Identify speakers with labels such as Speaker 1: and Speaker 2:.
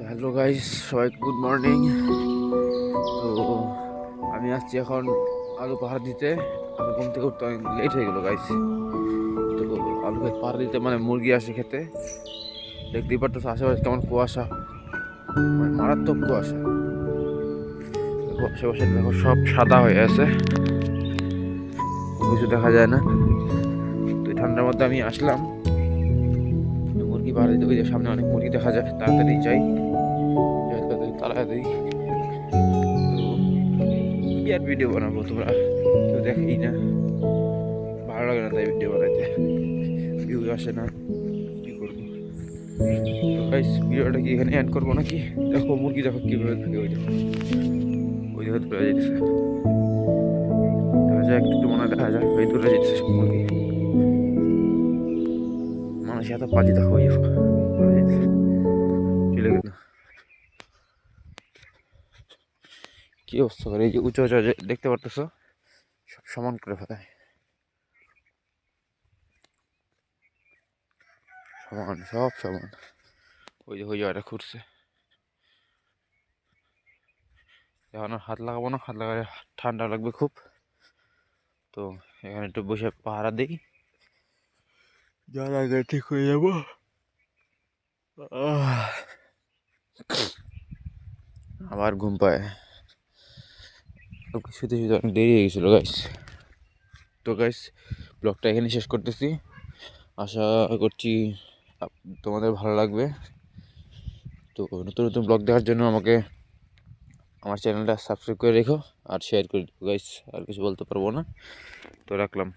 Speaker 1: Hello guys, সবাই good morning. তো আমি আসছি এখন আলু পাহাড় দিতে। আমি ঘুম থেকে উঠতে অনেক লেট হয়ে গেলো গাইস। তো আলু খেতে পাহাড় দিতে মানে মুরগি আসে খেতে। দেখতেই পারতেছো আশেপাশে কেমন কুয়াশা, মানে মারাত্মক কুয়াশা। দেখো আশেপাশে, দেখো সব সাদা হয়ে আছে, কোনো কিছু দেখা যায় না। তো এই ঠান্ডার মধ্যে আমি আসলাম মুরগি পাহাড় দিতে। ওই যে সামনে অনেক মুরগি দেখা যায়, তাড়াতাড়ি যাই, তাড়াতাড়ি তাড়াতাড়ি দিই। কি আর ভিডিও বানাবো, তোমরা কেউ দেখেই না, ভালো লাগে না তাই ভিডিও বানাইতে, ভিউ আসে না, কি করবো। তো গাইস, ভিডিওটা কি এখানে এন্ড করবো নাকি? দেখো মুরগি দেখো কিভাবে থাকে, ওই দেখো, ওই দেখো দূরে যেতেছে, দেখা যায় একটু একটু, মনে হয় দেখা যায় ওই দূরে যেতেছে সব মুরগি। মানুষ এত পাজি দেখো, ওই দেখো দূরে যেতেছে, চলে গেল। কি অবস্থা করে, এই যে উঁচু উঁচু যে দেখতে পারতেছো, সব সমান করে ফেলায়, সমান, সব সমান। ওই যে ওই জায়গাটা ঘুরছে, এখন আর হাত লাগাবো না, হাত লাগালে ঠান্ডা লাগবে খুব। তো এখানে একটু বসে পাহারা দিই, যার আগে ঠিক হয়ে যাবো। আবার ঘুম পায়, শুতে শুতে অনেক দেরি হয়ে গেছিলো গাইস। তো গাইস, ব্লগটা এখানে শেষ করতেছি। আশা করছি তোমাদের ভালো লাগবে। তো নতুন নতুন ব্লগ দেখার জন্য আমাকে আমার চ্যানেলটা সাবস্ক্রাইব করে রেখো আর শেয়ার করে দিও গাইস। আর কিছু বলতে পারবো না, তো রাখলাম।